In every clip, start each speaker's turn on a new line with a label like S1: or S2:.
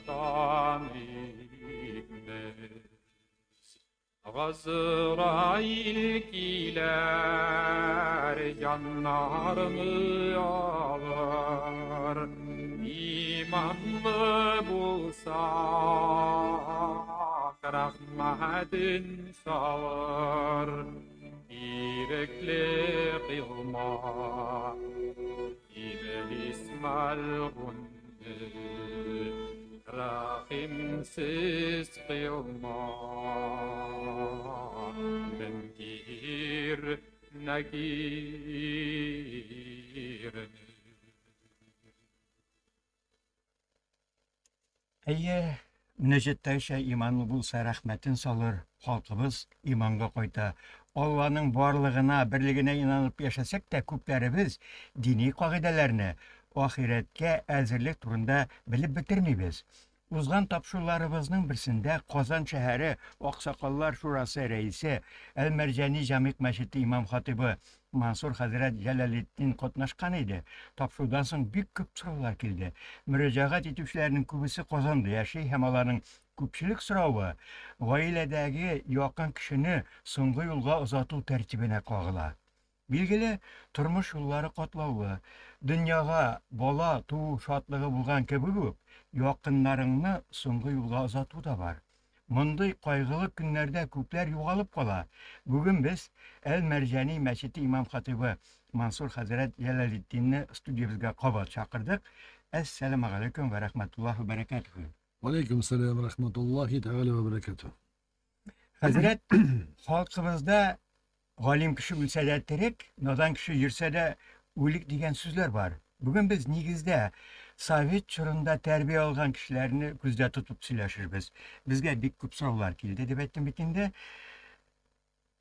S1: tanıyıkmız. Azrail kiler canlarını alır. İmanlı bulsak rahmetin sağır. İrekli kılma İblis malğundu rahimsiz kılma Benkir nagirini
S2: Әйе, Müneccet'te imanlı bulsa rahmetin salır. Halkımız imanға koyta. Allah'ın varlığına, birliğine inanıp yaşasak da küplerimiz dini kaidelerine, ahiretke әзірлік turunda bilip bitirmeyiz. Uzgan tapşırlarımızın birisinde Kozan şehri Aksakallar Şurası reisi El-Mercani Camik Meşidi İmam Hatibi Mansur Hazret Celaleddin Kotnaşkan idi. Tapşırdan soň büyük köp sorular keldi. Müracaat etüşlerinin kübüsü Kozan'da yaşay hem alanın köpçülük soruvu ailedagi yakın kişini soňgy yolga uzatуу tertibine kagıla. Bilgili turmuş yolları katlağı, dünyaga bola tuu şatlığı bulgan kebib, yakınlarını soňgy yolga uzatуу da var. Munday kaygılı günlerde köpler yoğalıp kala. Bugün biz El Mercani Meşidi İmam Hatibi Mansur Hazret Celaleddin'i stüdyomuzga kabul çakırdık. Esselamu aleyküm ve rahmetullahi ve berekatuhu.
S3: Aleyküm selam ve rahmetullahi teala ve berekatuhu.
S2: Hazret, halkımızda galim kişi ülse de terek, nadan kişi yürse de ulik diyen sözler var. Bugün biz nigizde Sovet çorunda terbiye algan kişilerini gözde tutup söyleşiriz. Bizge bir köp sorular keldi dep ettim bitinde.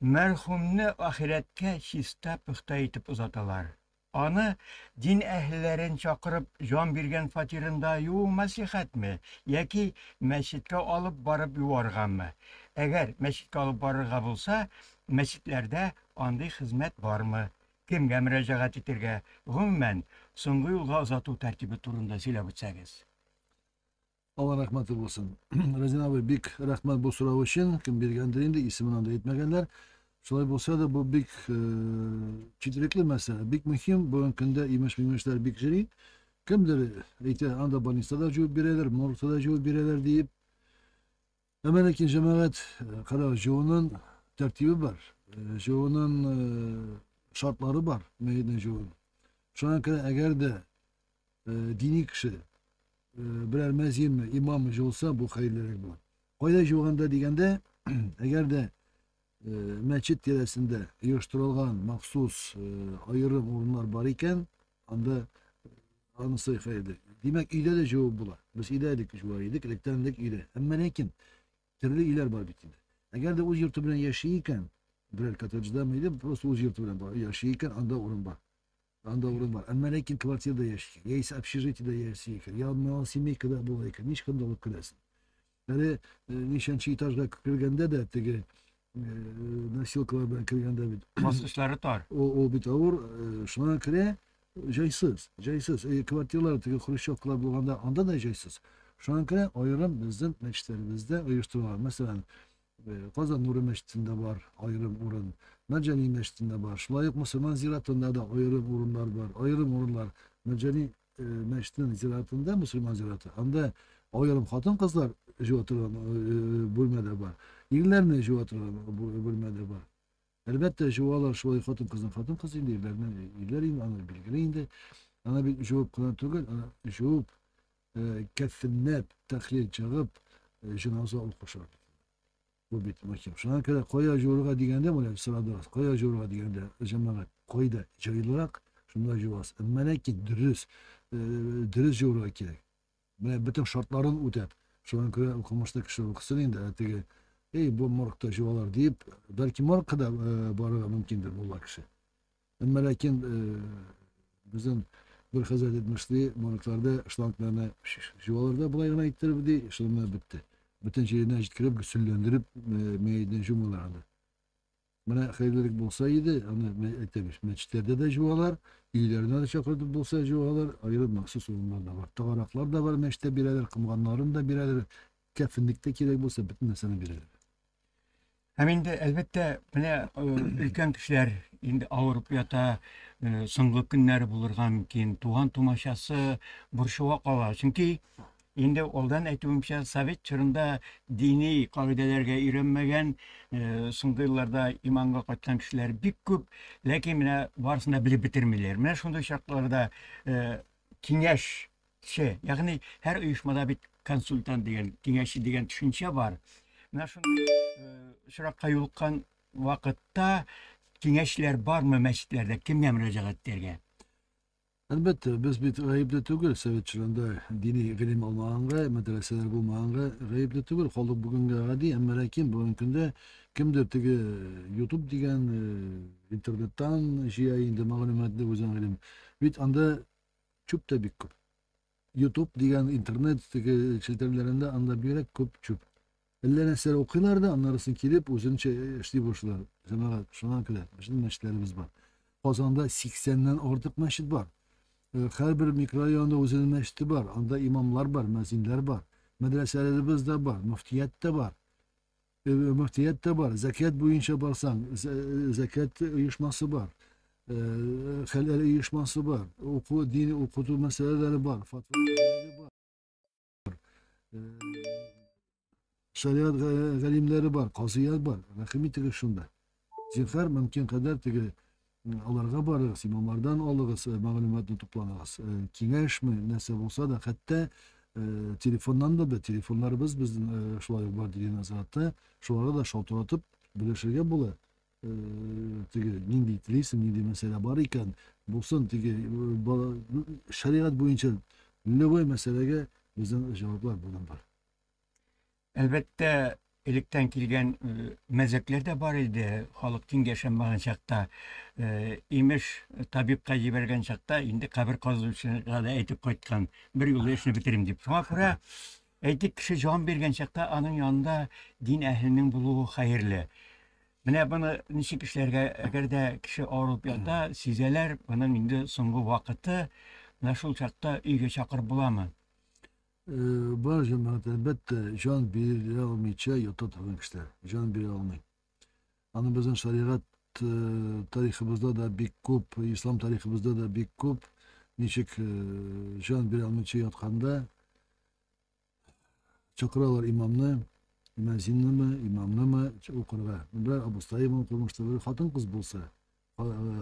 S2: Merhumni ahiretke şista pıhta etip uzatalar. Anı din ehlilerin çakırıp can birgen fatirinde yu masihat mi? Yaki meşitke alıp barıp yuvargan mı? Eğer meşitke alıp barırga bulsa, meşitlerde anday hizmet var mı? Kimge müracaat etirge? Gümmen, soňgy yolga uzatуу tertibi turunda söylep ötsegiz.
S3: Allah rahmeti olsun. Rezin abi bik rahmet bu soru için kim bilgendirinde ismini de etmegenler. Şolay bolsa da bu bik çitrikli mesele. Bik mühim bu önkünde imiş bik jiri. Kimdir ite anda banistada jo bireler, mortada jo bireler deyip hemen ikin cemaat kara jo'nun tertibi var. Jo'nun şartları var. Meydan jo'nun. Şu an kadar eğer de dini kişi birer mezhim imam olsa bu hayırlı bu. Koyda joğanda degende eğer de meçit yeresinde uyuşturulgan mahsus ayırım orunlar var iken anda anısı hayırlı. Demek iyide de joğu bular. Biz iyideydik joğaydık, elektronik iyide. Ama nekin? Türlü iler var bitinde. Eğer de o yurtu bilen yaşayırken birer katılcıda mıydı? Prosto o yurtu bilen yaşayırken anda orun var. Anda orun var. Ama nekin kvartirde yaşayırken, ya ise общежитиеде yaşayırken, ya mal семейкада bulayken, hiç kındalık kılasın. Yani nişançı itaçda kırganda da tege nasilkalar ben kırganda bit.
S2: Basınçları tar.
S3: O bit avur şuna kire jaysız. Kvartirler tege Hruşçovkalar bulganda anda da jaysız. Şu an kire ayrım bizim meçlerimizde uyuşturular. Mesela Kazan Nuri Meşti'nde var ayrım urun. Mercani Meşti'nde var. Şulayık Müslüman ziratında da ayrım urunlar var. Ayrım urunlar. Mercani Meşti'nin ziratında Müslüman ziratı. Anda ayrım hatun kızlar şu oturan bölmede var. İllerine şu oturan bölmede var. Elbette şu ağlar şulayık hatun kızı indi illerine. İller indi ana bilgili indi. Ana bir şu kılan tügül. Şu kefinnep tahlil çağıp jinaza oluşar. Bu bit mahkem. Şuna kadar koya joruğa digende mi? Sırada koya joruğa digende cemaat koyda jayılarak şunda juvas. Ama lakin dürüst joruğa gerek. Ben bütün şartların ötep. Şuna kadar okumuşta kişi okusun indi. Artık bu morgda juvalar deyip belki morgda da barığa mümkündür bu kişi. Ama lakin bizim bir hazret etmişti morglarda şlanklarına juvalarda bulayına ittirdi. Şunlar bitti. Bütün şeyini jitkirip, güsüllendirip meydan cumhurlarını. Bana hayırlılık bulsaydı, hani etmiş, meçhitlerde de juvalar, iyilerine de çakırdı bulsa juvalar, ayrı mahsus sorunlar da var. Tağaraklar da var, meçhte bireler, kımganların da bireler, kefinlikte kirek bulsa bütün mesele bireler.
S2: Hem indi elbette mine ülken kişiler indi ağırıp yata soңгы günleri bulurgan keyin tuğan tumaşası burşuva kala. Çünkü indi oldan aytımça Sovet çırında dini kaidelerge öğrenmegen soңгы yıllarda imanга kaytkan kişiler bik köp, lekin mine barısında bilip bitirmiler. Mine şunday şartlarda kengeş yani her uyuşmada bir konsultan degen, kengeşçi degen düşünce var. Mine şunday şuraqqa yoluqqan vaqtda kengeşler var mı meçhitlerde? Kimge müracaat etlerge?
S3: Elbette biz bir gayipte tügül Sovet çırında dini ilim olmağınga, medreseler bulmağınga gayipte tügül. Koluk bugünkü gadi emmelekin bugünkünde kimdir tigi YouTube diyen internetten jiyayinde malumatlı uzun ilim. Bit anda çüp de bir küp. YouTube diyen internet çilterlerinde anda birek küp çüp. Ellerine ser okuyorlar da anlarısın kilip uzun işte boşlar. Cemaat şuna kadar. Bizim meşitlerimiz var. Kozan'da 80'den ortak meşit var. Her bir mikrorayonda uzun meşiti var. Anda imamlar var, mezinler var. Medreselerimiz de var, müftiyet de var. Müftiyet de var. Zekat boyunca baksan, zekat uyuşması var. Helal uyuşması var. Dini okuduğu meseleleri var. Fatvaları var. E, Şeriat galimleri var, kazıya var. Rakimi tigi şunda. Zinhar mümkün kadar tigi alarga barırız, imamlardan alırız, malumatını toplanırız. Kengeş mi, neyse olsa da hatta telefondan da be, telefonlarımız bizden şular var diye nazaratda, şulara da şalturatıp birleşirge bula. Tigi, nindi itiliysin, nindi mesele var iken, bulsun tigi, şeriat boyunca lüboy meselege bizden cevaplar bundan var.
S2: Elbette elikten kilgen mezekler de var idi. Halk tingeşenmağın çakta. İmiş tabipka jibergen çakta indi kabir kazılışına da aytıp koytkan. Bir yolu işini bitirim deyip. Şuna göre aytık kişi can bergen çakta anın yanında din ehlinin buluğu hayırlı. Mine bunu nişik işlerge eğer de kişi ağırıp yata sizeler bunun indi soңгы vakıtı nasıl çakta uyga çakır bulamı.
S3: Var cemaat elbette can bir almayacak yata taban kişiler. Can bir almay. Anı bizim şeriat tarihimizde de bir kup, İslam tarihimizde de bir kup niçik can bir almayacak yatkanda çakıralar imamını, mezinli mi, imamlı mı okurga. Bunlar abustayı mı okurmuşlar, hatun kız bulsa.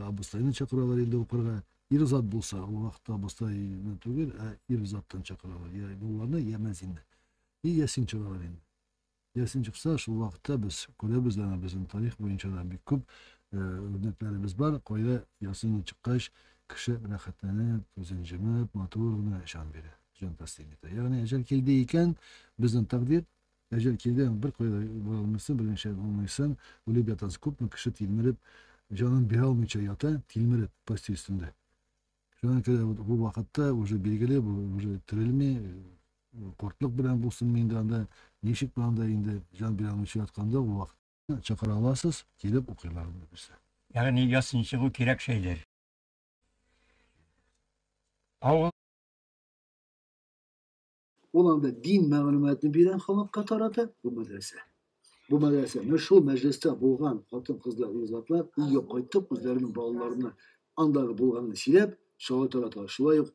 S3: Abustayını çakıralar ilde okurga. İrzat bulsa, o vakti abustayını tügür, irzattan çakıralar. Yani bunlarını yemezinli. İyi yesin çakıralar indi. Yesin çıksa şu vakitte biz Kore'mizden bizim tarih boyunca da bir küp örneklerimiz var. Koyda yasını çıkış kişi rahatlanıp, özencimip, motoruna şan verir. Can tasdik eder. Yani ecel keldiyken bizim takdir ecel kelden bir koyda olmasın, bir şey olmasın. Öyle bir yatan küp mü kişi tilmirip canın bir almayacak yata tilmirip pasti üstünde. Şu an kadar bu vakitte уже belgeli bu уже tirilmi kortluk bilen bulsun mindanda Nişik bağında indi can bir almışı yatkanda o vakit çakır alasız gelip okuyorlar bunu bize.
S2: Yani yasın çığı kirek şeyler. Avul
S4: Olan da din malumatını bilen halk katarata bu medrese. Bu medrese meşhur mecliste bulgan hatun kızlar, uzatlar iyi koytup kızlarının bağlarını andağı bulganını silep şova tarata şuva yok.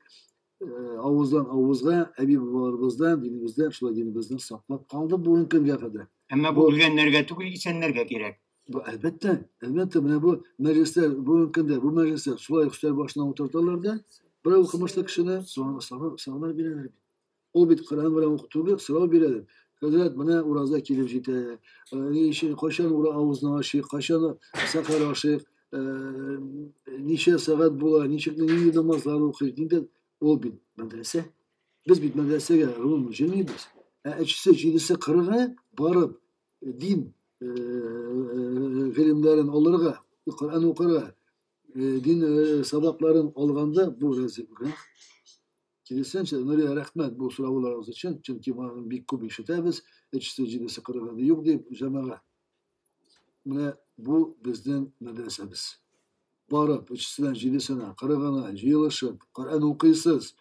S4: Avuzdan avuzga, ebi babalarımızdan, dinimizden, şuva dinimizden saklap kaldı bu ülkeye kadar.
S2: ama
S4: Bu-
S2: bu bilgenlerge tugul isenlerge kirek.
S4: Bu elbette bu meclisler, bu ülkede, bu meclisler şuva üstel başına oturturlar da böyle okumışlar kişiler, sonra sağlar bileler. O bit Kur'an böyle okutuyor, sıra bileler. Hazret bana urazda kilivcite, işin koşan ura avuzna aşık, koşan sakar aşık, nişe sagat bula, nişekli niye namazlar okuyur, dinde o bit medrese. Biz bit medreseye Rum cemiyiz. Eçse cidisi kırığa barıp din filmlerin olurga, Kur'an okurga, din sabakların olganda bu rezil. Kilisençe nereye rahmet bu sıravlarımız için çünkü bir kubi işitemiz eçse cidisi kırığa yok deyip cemağa. Mine bu bizden medresemiz. Barıp, içisinden jilisine, kırıgına, jiyılışıp, Kur'an okuyasız,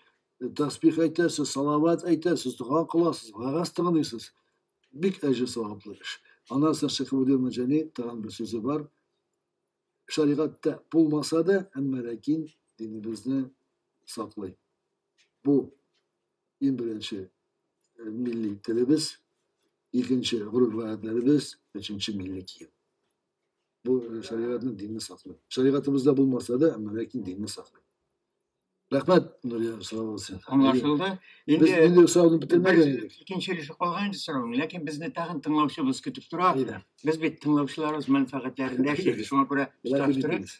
S4: tasbih aytarsız, salavat aytarsız, dua kılasız, varaz tığınıysız. Bik ecri sevaplı iş. Anarsan Şeyh Vüdür Mecani, tağın bir sözü var. Şariatta bulmasa da hem lakin dinimizni saklayın. Bu en birinci milli dilimiz, ikinci urf ve adetlerimiz, üçüncü milli kiyim. Bu şeriatın dinini saklayın. Şeriatımızda bulmasa da hem lakin dinini saklayın. Rahmet Nuriye sağ olsun.
S2: Anlaşıldı.
S4: Biz
S2: Endi
S4: milli sağlığını bitirmeye geldik.
S2: ikinci ilişki qolgan so'rang, lekin bizni tag'in tinglovchimiz kutib turadi.
S4: Aynen.
S2: Biz bu tinglovchilarimiz manfaatlarini yashaydi. Shunga ko'ra
S4: Belki
S2: tutashtirib.
S4: bitiriz.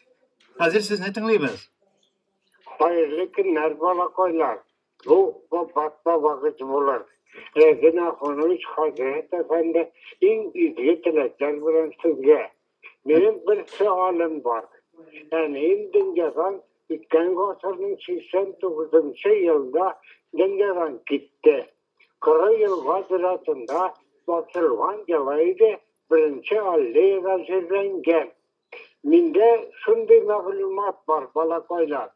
S2: Hozir sizni tinglaymiz.
S5: Hayırlı günler balakoylar. Bu batma vakit bulur. Rezina konuş Hazreti Efendi en izli tilekler bilen sizge. Benim bir sualım var. Yani Dingeran Ütken Gosar'ın 89. yılda Dingeran gitti. 40 yıl vaziratında basılgan yılaydı birinci alliye vazirlengen. Minde şunday ma'lumat var balakoylar.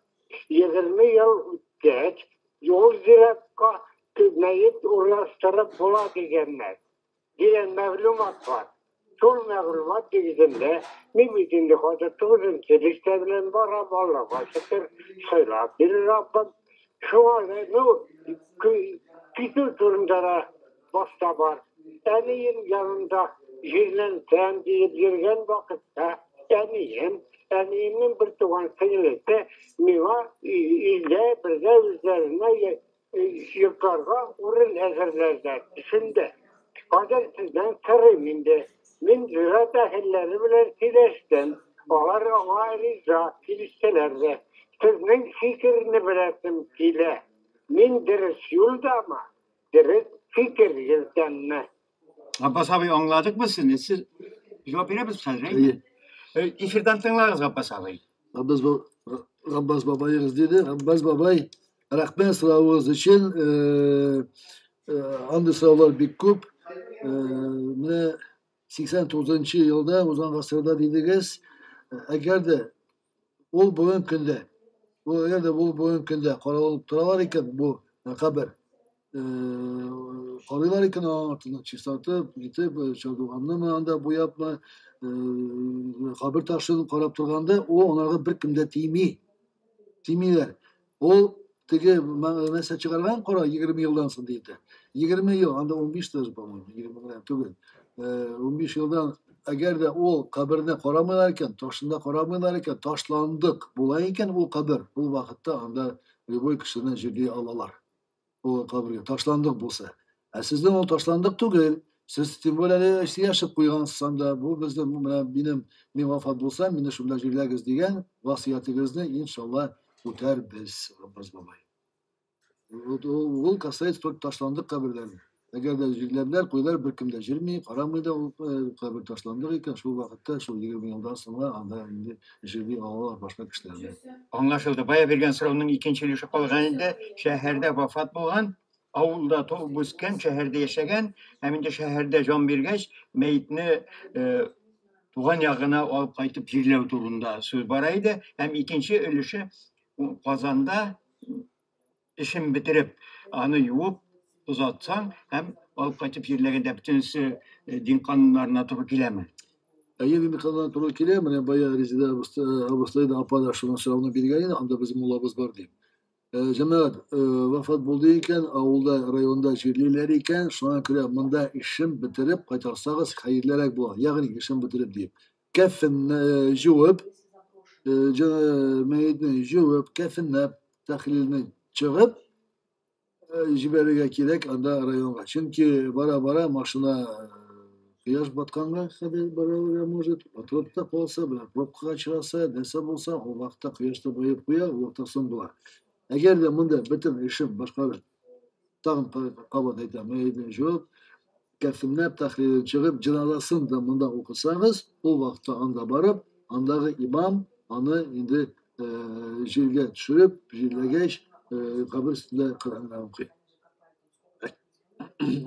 S5: 20 yıl ötgeç yol zirakka meyit uğraştırıp bula degenler. Diyen ma'lumat var. Şol ma'lumat degizinde mimidinde hoca tuğzun kelişte bilen bara valla başıtır söylap bir Rabbim. Şu an küçük durumlara başta var. Eniyin yanında jirlen sen deyip yürgen vakitte eniyimin bir tuğan sıyılıkta miva ile bir de üzerine yukarıda urun hazırlarlar. Şimdi Hazır sizden sarayım de. Min zürat ahilleri bile sileştim. Onlar ona rica kiliselerde. Sizin fikrini bıraktım kile. Min deriz yolda ama. Deriz fikir yıldanma.
S2: Abbas abi anladık mı sizni? Siz cevap verebilirsiniz hazır.
S4: İyi.
S2: Efirden tinglarız Abbas abi.
S4: Abbas babayı izledi. Abbas babay rahmet sınavınız için hangi sınavlar bir kup ne 89. yılda uzun asırda dediğiniz eğer de ol boyun künde kara olup duralar iken bu haber karılar iken altına çıkartıp gidip çaldığı anda bu yapma haber taşını karap durganda o onlara bir künde timiler o tege mesela çıkargan kora 20 yıldan sonra değildi 20 yıl anda 15 yıl bu 20 yıl değil 15 yıldan eğer de o kabirine koramıyorlarken, taşında koramıyorlarken taşlandık bulayken o kabir bu vakitte anda bu kişiden ciddi alalar. O kabirge taşlandık bulsa. Sizden o taşlandık değil. Siz böyle işte yaşayıp koygansam da bu bizden benim vefat bulsam beni şunda ciddiler diyen vasiyetinizni inşallah tutar biz Abbas babay. O kasayet taşlandık kabirlerini. Eğer de ciddiler koylar bir kimde jirmi, karamı da o kabir taşlandık iken şu vakitte şu 20 yıldan sonra anda şimdi ciddi ağlar başka kişilerden.
S2: Anlaşıldı. Baya bergen so'rovning ikkinchi ilişki qolganida shaharda vafot bo'lgan, avulda tug'ib o'sgan, shaharda yashagan, hamda shaharda jon bergach, meyitni tug'an yog'ina olib qaytib yerlav turida so'z bor edi. Ham ikkinchi ulushi Qozonda ishim bitirib, ani yuvib uzatsang, ham olib qaytib yerlaganda butunisi din qonunlarına to'g'ri kelami?
S4: Yeni kanalına doğru kireyim. Yani bayağı Rize'de Ağustos'ta apada şuna sıravına bir gelin. Anda bizim mullabız var diyeyim. Cemaat vefat bulduyken, avulda, rayonda şirliler iken şuna göre mında işim bitirip kaçarsanız hayırlarak bu. Yani işim bitirip diyeyim. Kefin cevap, meyidini cevap, kefinle tahlilini çıkıp jiberege kirek anda rayonga. Çünkü bara maşına Kıyaş batkanga kadar beraber может atılıp da olsa bile pробка açılsa dese olsa o vakta kıyaşta bayıp koyar ortasın bular. Eğer de bunda bütün işim başka bir tağın kavat edemeydin yok. Kefinlep tahlilini çıkıp cenazasını da bunda okusanız o vakta anda barıp andağı imam anı indi jilge düşürüp jilge geç kabir üstünde Kur'an'ı okuyor.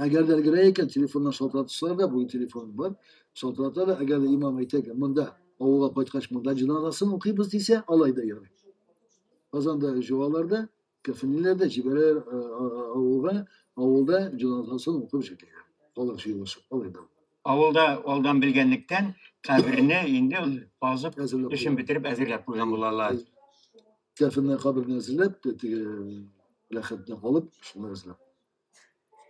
S4: agar de ilgirayken telefondan saltanatçılar da bu telefon var. Saltanatlar da agar de imam aytayken bunda ovuğa koytkaç bunda cinazasını okuyubuz dese alayda yani. Bazen de juvalarda kafirlerde ciberer avulda cinazasını okuyup çekiyor. Olur şey olsun. Alayda.
S2: Avulda oldan bilgenlikten kabrini indi bazıp
S4: Hazırlap
S2: işin bitirip ezirlep koygan bularlar.
S4: Kafirden kabrini hazırlap lakatını alıp şunları hazırlap.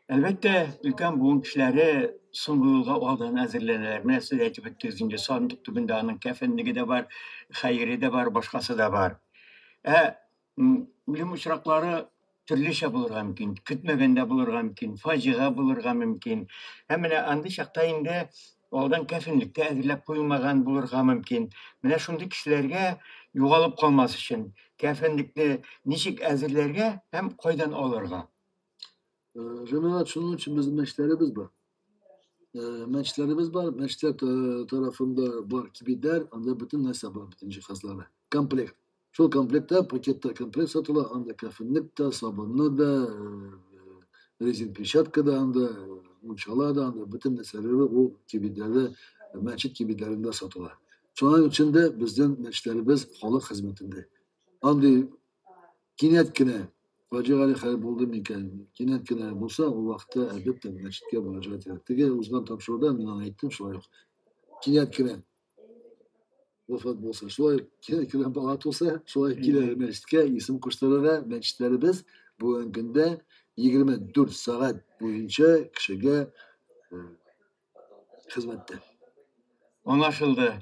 S2: Elbette ülken buğun kişileri sunduğulga oldan hazırlanırlar. Mene siz aytip ötdüğünce sandık tübünde anın kefenligi de var, hayri de var, başkası da var. Bilim uçrakları türlüçe bulurga mümkün, kütmegende bulurga mümkün, facia bulurga mümkün. Hemen andı şakta indi oldan kefenlikte hazırlap koyulmagan bulurga mümkün. Mene şundi kişilerge yugalıp kalması için kefenlikte nişik hazırlarga hem koydan olurga.
S4: Cemaat şunun için bizim meşlerimiz var. Meşlerimiz var. Meşler tarafında var gibi der. Anda bütün hesap var bütün cihazları. Komplekt. Şu komplekte pakette komplekt satılı. Anda kafinlik de, sabunlu da, rezin pişatka da, anda uçala da, anda bütün meseleleri o gibilerde, meçhit gibilerinde satılı. Şu içinde bizden meşlerimiz halk hizmetinde. Anda kinetkine Faciali hayır buldu miken, kinetkine bulsa o vakti elbette meçhitke müracaat ettiği uzman tapşırıda minan ettim şu yok. Kinetkine vefat bulsa şu kinetkine balat olsa şu kiler meçhitke isim kuşlarına meçhitlerimiz bu günde 24 saat boyunca kişiye hizmette.
S2: Anlaşıldı.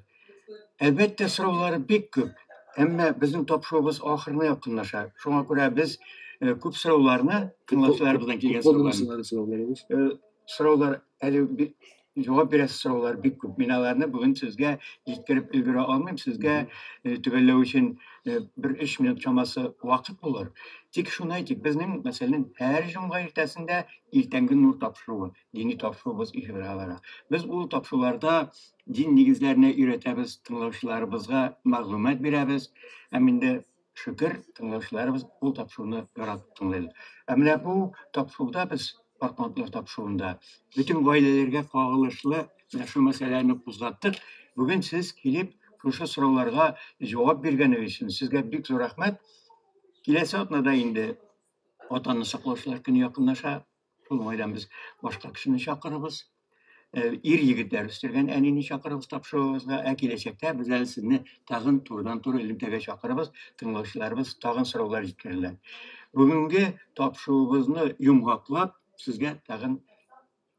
S2: Elbette sıravları bek köp. Ama bizim tapşırığımız ahırına yakınlaşar. Şuna göre biz köp sıravlarını, kınlaşlarımızdan kelgen sıravlar, bir cevap beresi sıravlar bek köp. Minalarını bugün sizge yetkirip ilgiri almayayım. Sizge tübellev için bir 3 minut çaması vakit bulur. Tik şunu aytık, bizning mesela her cumga ertesinde iltengi nur tapşırığı, dini tapşırığımız işbiralara. Biz bu tapşırılarda din negizlerine üretemiz, tınlavçılarımızga maglumat beremiz. Eminde şükür tınlavçılarımız bu tapşırığını yaratып tınlaydı. Emine bu tapşırıda biz Partmantılar tapşırığında bütün ailelerge kağılışlı şu meselelerini kuzgattık. Bugün siz gelip şu sorularga cevap bergeniz için sizge büyük zor rahmet. Kilesi atnada indi vatanını saklavçılar günü yakınlaşa. Şulmaydan biz başka kişini çakırırız. Ir yigitler üstürgen enini çakırırız tapşırığımızga gelecekte bizler sizni tağın turdan tur elimtege çakırırız. Tınlaşılarımız tağın sorular yitkirirler. Bugünkü tapşırığımızı yumgaklap sizge tağın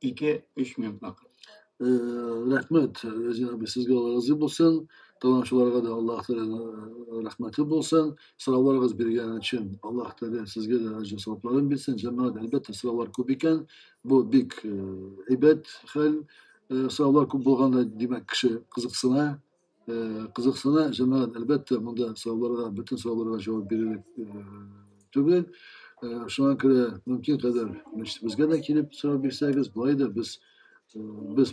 S2: 2-3 minut bakın.
S4: Rahmet Cenab-ı sizge razı bulsun. Tamamçılarga da Allah Teala rahmeti bulsun. Sıralarınız birgen için Allah Teala sizge de acı sevaplarını bilsin. Cemaat elbette sıralar köp iken bu büyük ibet hal sıralar köp bolganda demek kişi kızıksına cemaat elbette bunda sıralarga bütün sıralarga cevap verir tübül. Şu an kadar mümkün kadar bizge de kelip sıra bilseniz bulaydı biz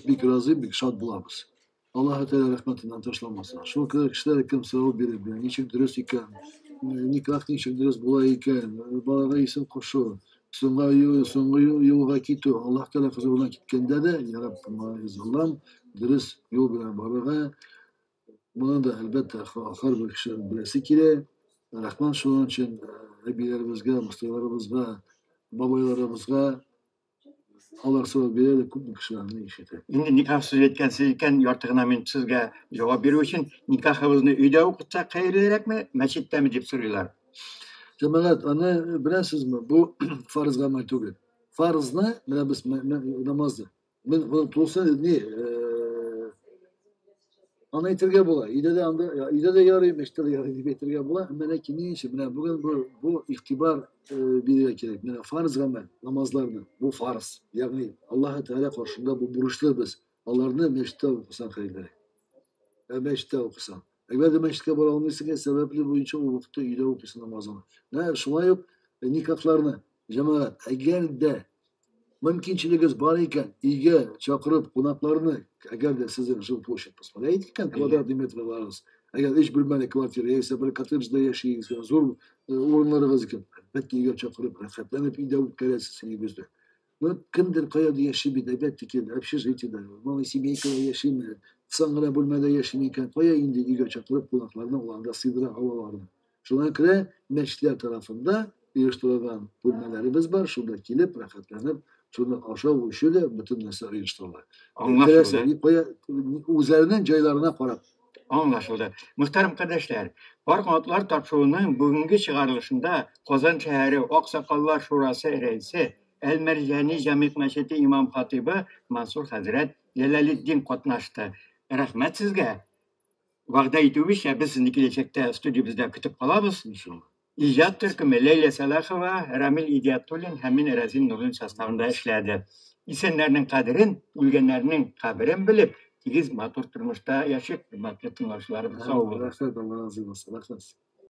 S4: büyük razı, büyük şad bulamız. Allah Teala rahmetinden taşlanmasın. Şu kadar kişiler kim sıra biri, niçin dürüst iken, nikah niçin dürüst bulay iken, balaga isim koşu, songa yolga kitu, Allah Teala huzuruna gitkende de, ya Rabbim Allah'ım dürüst yol bilen balaga, buna da elbette ahir bir kişi bilesi kire, Rahman şunun için ebilerimizge, mustafalarımızga, babalarımızga, Allah sonra bir de köp kişilerini işitir.
S2: Şimdi nikah sizken yortığına men sizge cevap berүү için nikahımızı uyda okutsak hayırlıyrak mı, meçhitte mi dep soruyorlar.
S4: Cemaat, ana bilasizmi bu farz amal tugul. Farzni mana biz namozni. Men bunu tulsa ne? Ana aytirga bo'la. Ida da yarayım, meşte de yarayım deb aytirga bo'la. Mana kining ishi bilan bugun bu ihtibar berga kerak. Mana farz amal namozlarni bu farz. Ya'ni Alloh Teala qarshida bu burishli biz. Ularni meşte o'qisan xayrli. Meşte o'qisan. Agar de meştga bora olmaysiz, sababli bo'yicha u vaqtda uyda o'qisin namozini. Shunday yo'q nikohlarni jamoat agarda mumkinchiligingiz bor ekan, uyga chaqirib qo'noqlarni agarda sizning jil площадь aytgan kvadrat metrlarimiz agar hech bilmay kvartira yoki bir kottejda yashaysiz, zo'r o'rinlaringiz ekan, albatta uyga chaqirib, rag'batlanib uyda o'tkazasiz uyingizda. Bu kimdir kaya diye yaşıyor bir de belki ki общежитие'de. Malı семейкada yaşayayım. Sangara bölmede yaşayırken kaya indi İgö çakılıp kulaklarına olanda sıydıra hava vardı. Şuna göre meçhitler tarafında uyuşturulan bölmelerimiz var. Şurada kilip rahatlanıp şunu aşağı uçuyla bütün nesler uyuştururlar.
S2: Anlaşıldı.
S4: Koya üzerinden caylarına para.
S2: Anlaşıldı. Muhterem kardeşler, Barkantlar Tapşuğu'nun bugünkü çıkarılışında Kozan Şehri Aksakallar Şurası reisi El Mercani Cemiyet Meşeti İmam Hatibi Mansur Hazret Celaleddin katnaştı. Rahmet sizge. Vaqda yetişe biz sizni gelecekte stüdyomuzda kütüp kalabız.
S4: İnşallah.
S2: İcat Türk'ü Leyla Salahova, Ramil İdiyatulin hemin Erazin Nur'un sastavında işledi. İsenlerinin kaderin, ülgenlerinin kaberin bilip, tigiz matur turmuşta yaşayıp, hürmetli tınlaşlarımız sağ olun.
S4: Rahmet Allah razı olsun. Rahmet.